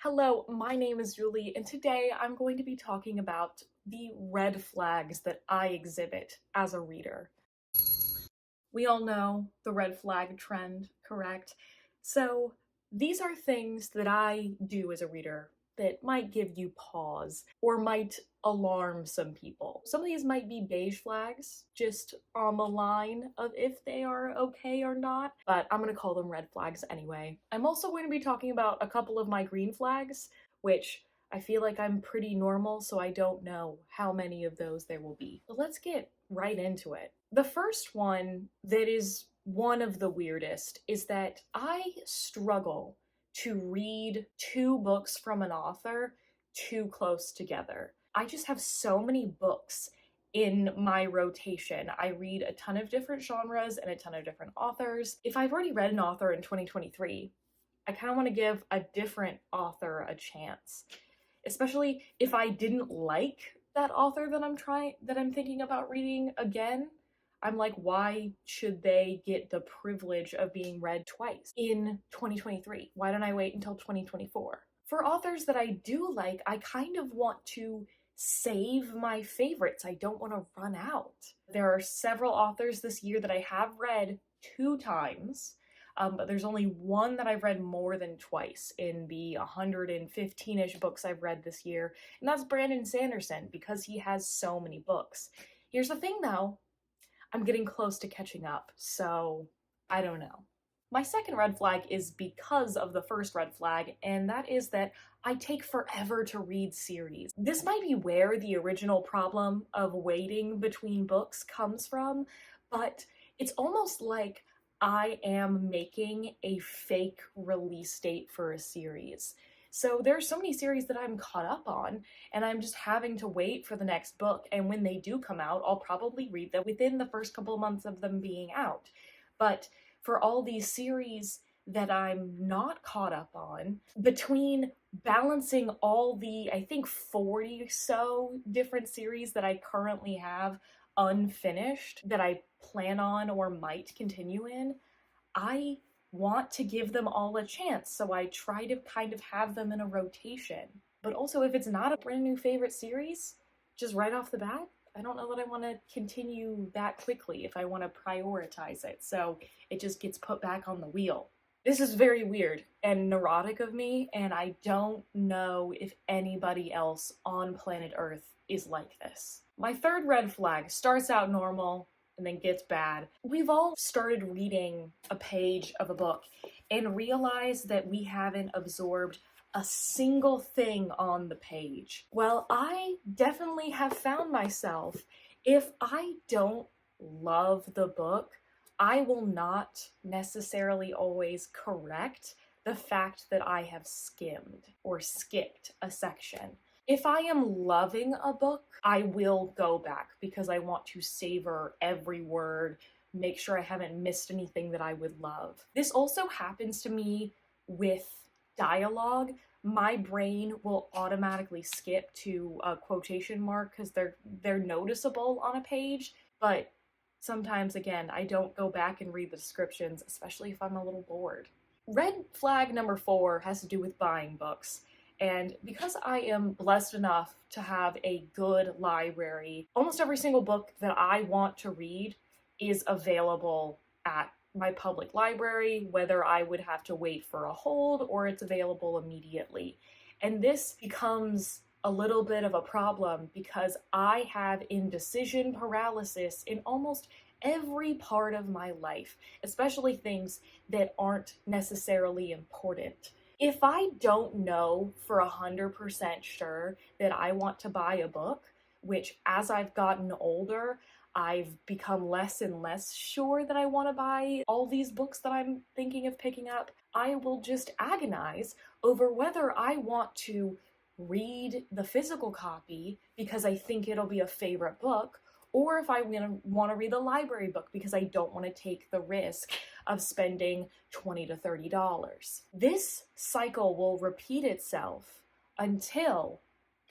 Hello, my name is Julie, and today I'm going to be talking about the red flags that I exhibit as a reader. We all know the red flag trend, correct? So, these are things that I do as a reader that might give you pause or might alarm some people. Some of these might be beige flags, just on the line of if they are okay or not, but I'm gonna call them red flags anyway. I'm also going to be talking about a couple of my green flags, which I feel like I'm pretty normal, so I don't know how many of those there will be. But let's get right into it. The first one that is one of the weirdest is that I struggle to read two books from an author too close together. I just have so many books in my rotation. I read a ton of different genres and a ton of different authors. If I've already read an author in 2023, I kind of want to give a different author a chance, especially if I didn't like that author that I'm thinking about reading again. I'm like, why should they get the privilege of being read twice in 2023? Why don't I wait until 2024? For authors that I do like, I kind of want to save my favorites. I don't want to run out. There are several authors this year that I have read two times, but there's only one that I've read more than twice in the 115-ish books I've read this year, and that's Brandon Sanderson because he has so many books. Here's the thing though, I'm getting close to catching up, so I don't know. My second red flag is because of the first red flag, and that is that I take forever to read series. This might be where the original problem of waiting between books comes from, but it's almost like I am making a fake release date for a series. So there are so many series that I'm caught up on, and I'm just having to wait for the next book, and when they do come out, I'll probably read them within the first couple of months of them being out. But for all these series that I'm not caught up on, between balancing all the, I think, 40 so different series that I currently have unfinished that I plan on or might continue in, I want to give them all a chance, so I try to kind of have them in a rotation. But also, if it's not a brand new favorite series, just right off the bat, I don't know that I want to continue that quickly if I want to prioritize it, so it just gets put back on the wheel. This is very weird and neurotic of me, and I don't know if anybody else on planet Earth is like this. My third red flag starts out normal and then gets bad. We've all started reading a page of a book and realized that we haven't absorbed a single thing on the page. Well, I definitely have found myself, if I don't love the book, I will not necessarily always correct the fact that I have skimmed or skipped a section. If I am loving a book, I will go back because I want to savor every word, make sure I haven't missed anything that I would love. This also happens to me with dialogue. My brain will automatically skip to a quotation mark because they're noticeable on a page, but sometimes, again, I don't go back and read the descriptions, especially if I'm a little bored. Red flag number 4 has to do with buying books. And because I am blessed enough to have a good library, almost every single book that I want to read is available at my public library, whether I would have to wait for a hold or it's available immediately. And this becomes a little bit of a problem because I have indecision paralysis in almost every part of my life, especially things that aren't necessarily important. If I don't know for 100% sure that I want to buy a book, which as I've gotten older, I've become less and less sure that I want to buy all these books that I'm thinking of picking up, I will just agonize over whether I want to read the physical copy because I think it'll be a favorite book, or if I want to read the library book because I don't want to take the risk of spending $20 to $30. This cycle will repeat itself until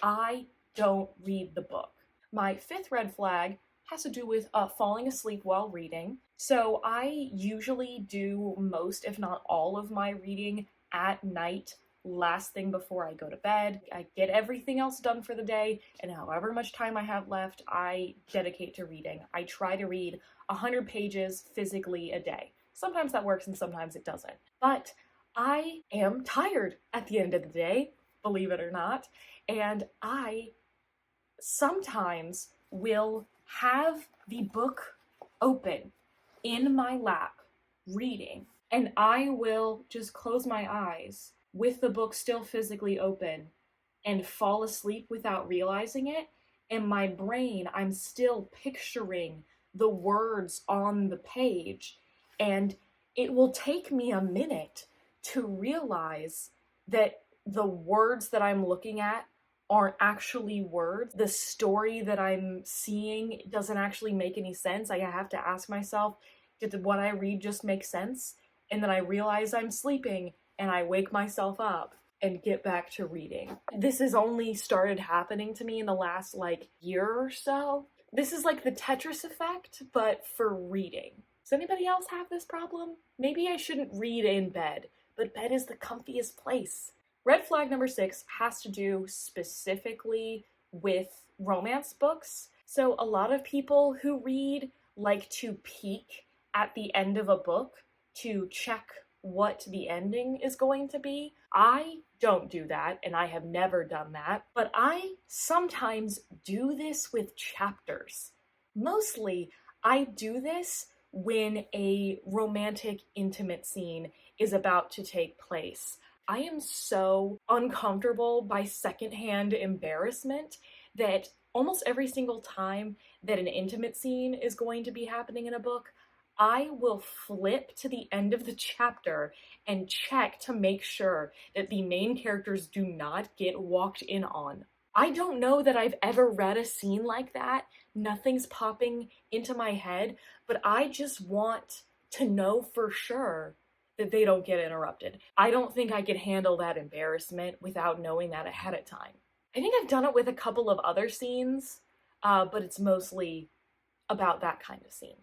I don't read the book. My fifth red flag has to do with falling asleep while reading. So I usually do most, if not all, of my reading at night last thing before I go to bed. I get everything else done for the day, and however much time I have left, I dedicate to reading. I try to read 100 pages physically a day. Sometimes that works and sometimes it doesn't. But I am tired at the end of the day, believe it or not, and I sometimes will have the book open in my lap reading, and I will just close my eyes with the book still physically open and fall asleep without realizing it. In my brain, I'm still picturing the words on the page, and it will take me a minute to realize that the words that I'm looking at aren't actually words. The story that I'm seeing doesn't actually make any sense. I have to ask myself, did what I read just make sense? And then I realize I'm sleeping and I wake myself up and get back to reading. This has only started happening to me in the last year or so. This is like the Tetris effect, but for reading. Does anybody else have this problem? Maybe I shouldn't read in bed, but bed is the comfiest place. Red flag number 6 has to do specifically with romance books. So a lot of people who read like to peek at the end of a book to check what the ending is going to be. I don't do that, and I have never done that, but I sometimes do this with chapters. Mostly, I do this when a romantic, intimate scene is about to take place. I am so uncomfortable by secondhand embarrassment that almost every single time that an intimate scene is going to be happening in a book, I will flip to the end of the chapter and check to make sure that the main characters do not get walked in on. I don't know that I've ever read a scene like that. Nothing's popping into my head, but I just want to know for sure that they don't get interrupted. I don't think I could handle that embarrassment without knowing that ahead of time. I think I've done it with a couple of other scenes, but it's mostly about that kind of scene.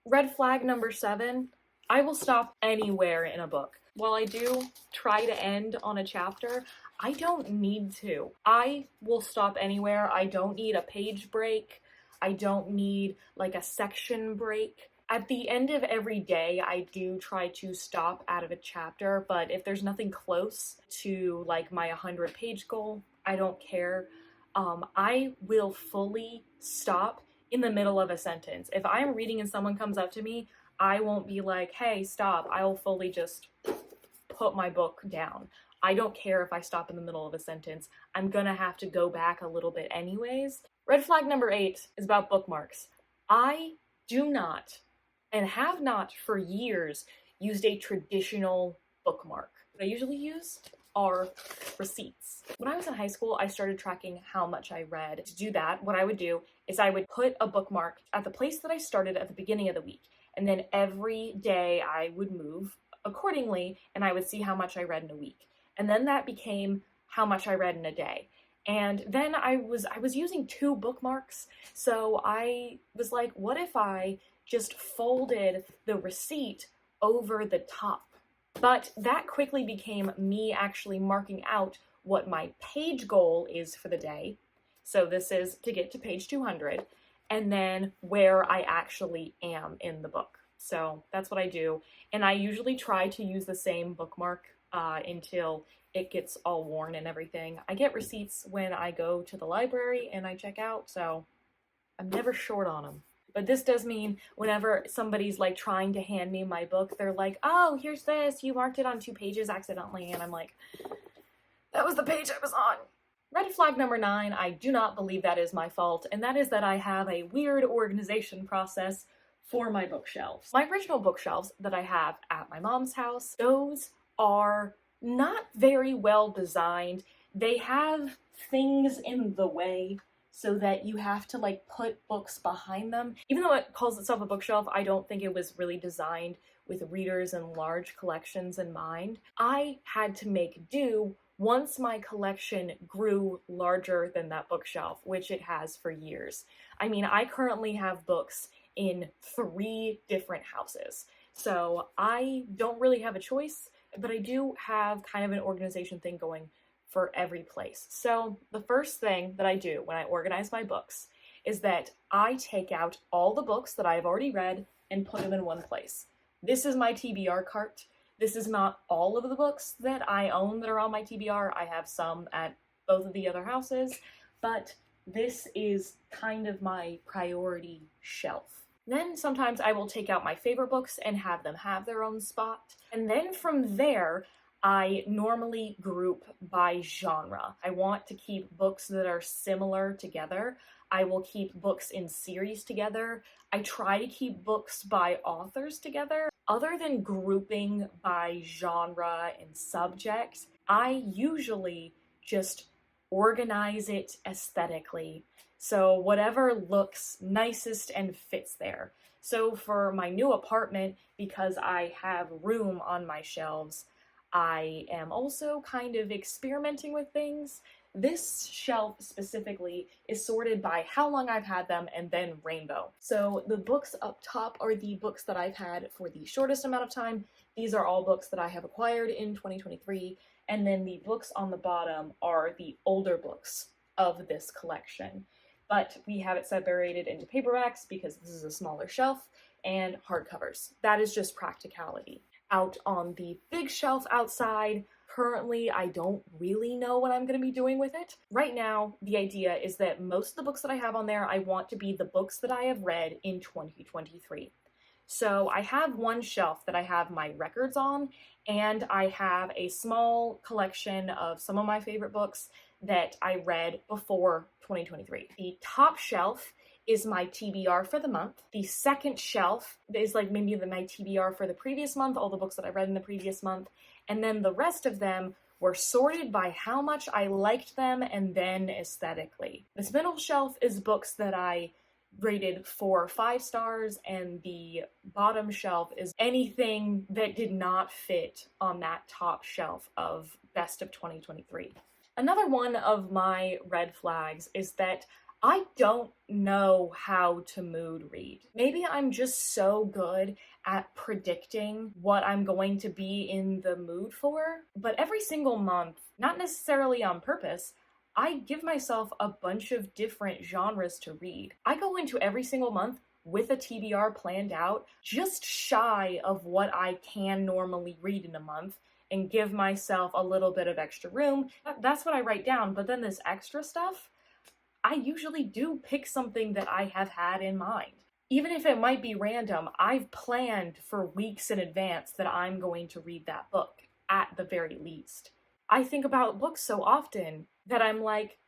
Red flag number 7, I will stop anywhere in a book. While I do try to end on a chapter, I don't need to. I will stop anywhere. I don't need a page break. I don't need a section break. At the end of every day, I do try to stop out of a chapter, but if there's nothing close to my 100-page goal, I don't care. I will fully stop in the middle of a sentence. If I'm reading and someone comes up to me, I won't be like, hey, stop. I will fully just put my book down. I don't care if I stop in the middle of a sentence. I'm gonna have to go back a little bit anyways. Red flag number 8 is about bookmarks. I do not, and have not for years, used a traditional bookmark. What I usually use are receipts. When I was in high school, I started tracking how much I read. To do that, what I would do is I would put a bookmark at the place that I started at the beginning of the week, and then every day I would move accordingly, and I would see how much I read in a week. And then that became how much I read in a day. And then I was using 2 bookmarks, so I was like, what if I just folded the receipt over the top? But that quickly became me actually marking out what my page goal is for the day. So this is to get to page 200, and then where I actually am in the book. So that's what I do. And I usually try to use the same bookmark until it gets all worn and everything. I get receipts when I go to the library and I check out, so I'm never short on them. But this does mean whenever somebody's trying to hand me my book, they're like, oh, here's this, you marked it on 2 pages accidentally, and I'm like, that was the page I was on. Red flag number 9, I do not believe that is my fault, and that is that I have a weird organization process for my bookshelves. My original bookshelves that I have at my mom's house, those are not very well designed. They have things in the way so that you have to put books behind them. Even though it calls itself a bookshelf, I don't think it was really designed with readers and large collections in mind. I had to make do once my collection grew larger than that bookshelf, which it has for years. I mean, I currently have books in 3 different houses, so I don't really have a choice but I do have kind of an organization thing going for every place. So the first thing that I do when I organize my books is that I take out all the books that I've already read and put them in one place. This is my TBR cart. This is not all of the books that I own that are on my TBR. I have some at both of the other houses, but this is kind of my priority shelf. Then sometimes I will take out my favorite books and have them have their own spot. And then from there, I normally group by genre. I want to keep books that are similar together. I will keep books in series together. I try to keep books by authors together. Other than grouping by genre and subject, I usually just organize it aesthetically. So whatever looks nicest and fits there. So for my new apartment, because I have room on my shelves, I am also kind of experimenting with things. This shelf specifically is sorted by how long I've had them and then rainbow. So the books up top are the books that I've had for the shortest amount of time. These are all books that I have acquired in 2023. And then the books on the bottom are the older books of this collection. But we have it separated into paperbacks because this is a smaller shelf, and hardcovers. That is just practicality. Out on the big shelf outside, currently I don't really know what I'm going to be doing with it. Right now, the idea is that most of the books that I have on there, I want to be the books that I have read in 2023. So I have one shelf that I have my records on, and I have a small collection of some of my favorite books that I read before 2023. The top shelf is my TBR for the month. The second shelf is like maybe my TBR for the previous month, all the books that I read in the previous month. And then the rest of them were sorted by how much I liked them and then aesthetically. This middle shelf is books that I rated 4 or 5 stars, and the bottom shelf is anything that did not fit on that top shelf of best of 2023. Another one of my red flags is that I don't know how to mood read. Maybe I'm just so good at predicting what I'm going to be in the mood for, but every single month, not necessarily on purpose, I give myself a bunch of different genres to read. I go into every single month with a TBR planned out, just shy of what I can normally read in a month, and give myself a little bit of extra room. That's what I write down, but then this extra stuff, I usually do pick something that I have had in mind. Even if it might be random, I've planned for weeks in advance that I'm going to read that book, at the very least. I think about books so often that I'm like,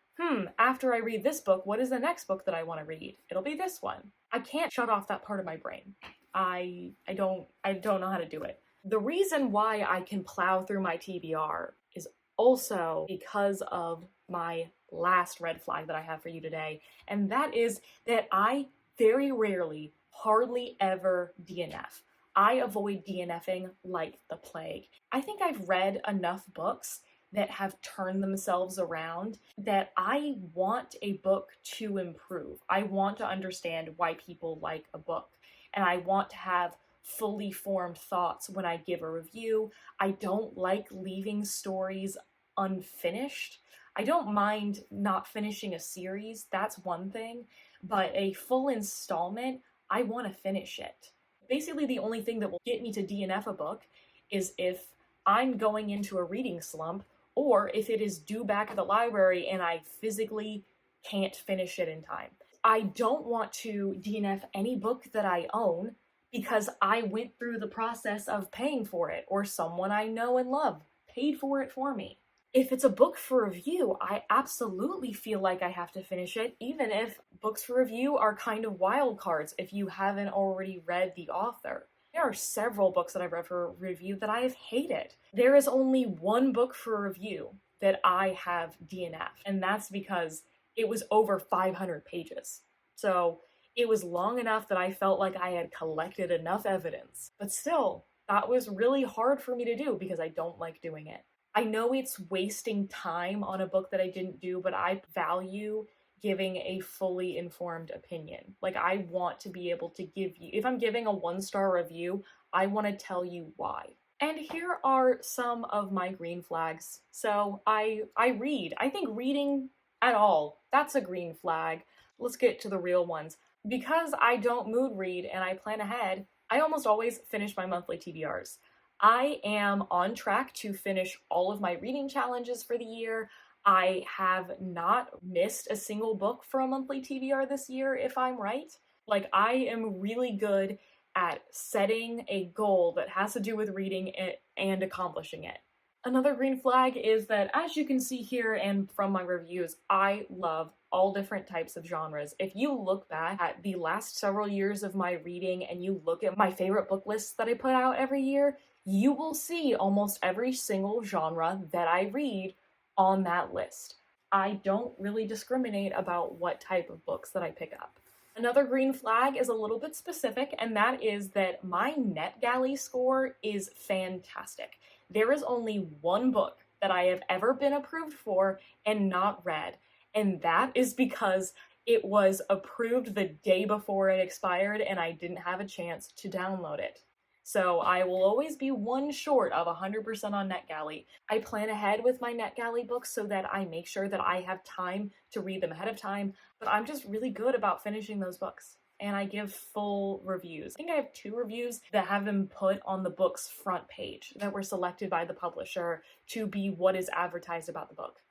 after I read this book, what is the next book that I want to read? It'll be this one. I can't shut off that part of my brain. I don't know how to do it. The reason why I can plow through my TBR is also because of my last red flag that I have for you today, and that is that I very rarely, hardly ever DNF. I avoid DNFing like the plague. I think I've read enough books that have turned themselves around that I want a book to improve. I want to understand why people like a book, and I want to have fully formed thoughts when I give a review. I don't like leaving stories unfinished. I don't mind not finishing a series, that's one thing, but a full installment, I want to finish it. Basically, the only thing that will get me to DNF a book is if I'm going into a reading slump, or if it is due back at the library and I physically can't finish it in time. I don't want to DNF any book that I own because I went through the process of paying for it, or someone I know and love paid for it for me. If it's a book for review, I absolutely feel like I have to finish it, even if books for review are kind of wild cards if you haven't already read the author. There are several books that I've read for review that I have hated. There is only one book for review that I have DNF'd, and that's because it was over 500 pages. So it was long enough that I felt like I had collected enough evidence. But still, that was really hard for me to do because I don't like doing it. I know it's wasting time on a book that I didn't do, but I value giving a fully informed opinion. Like, I want to be able to give you, if I'm giving a 1-star review, I want to tell you why. And here are some of my green flags. So I read. I think reading at all, that's a green flag. Let's get to the real ones. Because I don't mood read and I plan ahead, I almost always finish my monthly TBRs. I am on track to finish all of my reading challenges for the year. I have not missed a single book for a monthly TBR this year, if I'm right. Like, I am really good at setting a goal that has to do with reading it and accomplishing it. Another green flag is that, as you can see here and from my reviews, I love all different types of genres. If you look back at the last several years of my reading and you look at my favorite book lists that I put out every year, you will see almost every single genre that I read on that list. I don't really discriminate about what type of books that I pick up. Another green flag is a little bit specific, and that is that my NetGalley score is fantastic. There is only one book that I have ever been approved for and not read, and that is because it was approved the day before it expired and I didn't have a chance to download it. So I will always be one short of 100% on NetGalley. I plan ahead with my NetGalley books so that I make sure that I have time to read them ahead of time, but I'm just really good about finishing those books. And I give full reviews. I think I have 2 reviews that have been put on the book's front page that were selected by the publisher to be what is advertised about the book.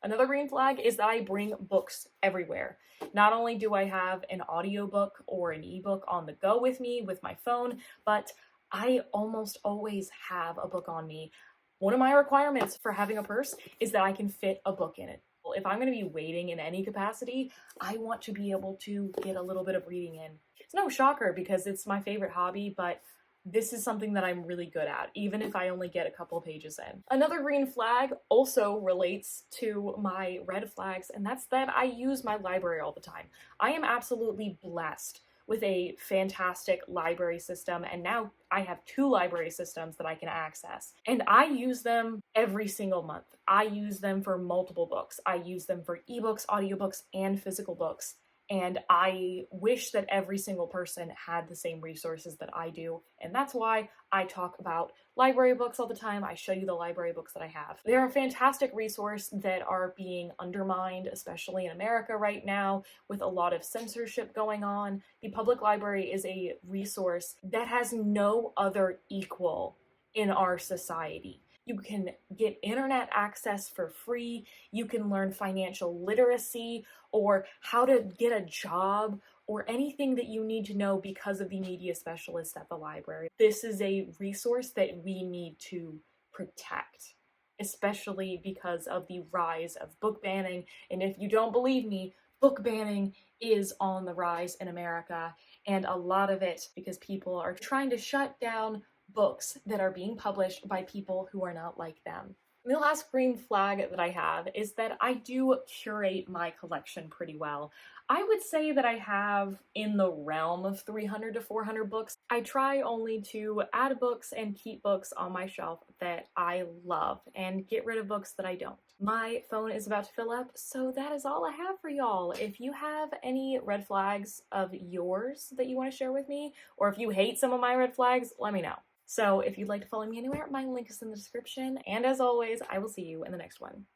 Another green flag is that I bring books everywhere. Not only do I have an audiobook or an ebook on the go with me with my phone, but I almost always have a book on me. One of my requirements for having a purse is that I can fit a book in it. If I'm going to be waiting in any capacity, I want to be able to get a little bit of reading in. It's no shocker because it's my favorite hobby, but this is something that I'm really good at, even if I only get a couple pages in. Another green flag also relates to my red flags, and that's that I use my library all the time. I am absolutely blessed with a fantastic library system, and now I have 2 library systems that I can access. And I use them every single month. I use them for multiple books. I use them for ebooks, audiobooks, and physical books. And I wish that every single person had the same resources that I do. And that's why I talk about library books all the time. I show you the library books that I have. They're a fantastic resource that are being undermined, especially in America right now, with a lot of censorship going on. The public library is a resource that has no other equal in our society. You can get internet access for free. You can learn financial literacy or how to get a job or anything that you need to know because of the media specialists at the library. This is a resource that we need to protect, especially because of the rise of book banning. And if you don't believe me, book banning is on the rise in America, and a lot of it because people are trying to shut down books that are being published by people who are not like them. And the last green flag that I have is that I do curate my collection pretty well. I would say that I have in the realm of 300 to 400 books. I try only to add books and keep books on my shelf that I love and get rid of books that I don't. My phone is about to fill up, so that is all I have for y'all. If you have any red flags of yours that you want to share with me, or if you hate some of my red flags, let me know. So if you'd like to follow me anywhere, my link is in the description. And as always, I will see you in the next one.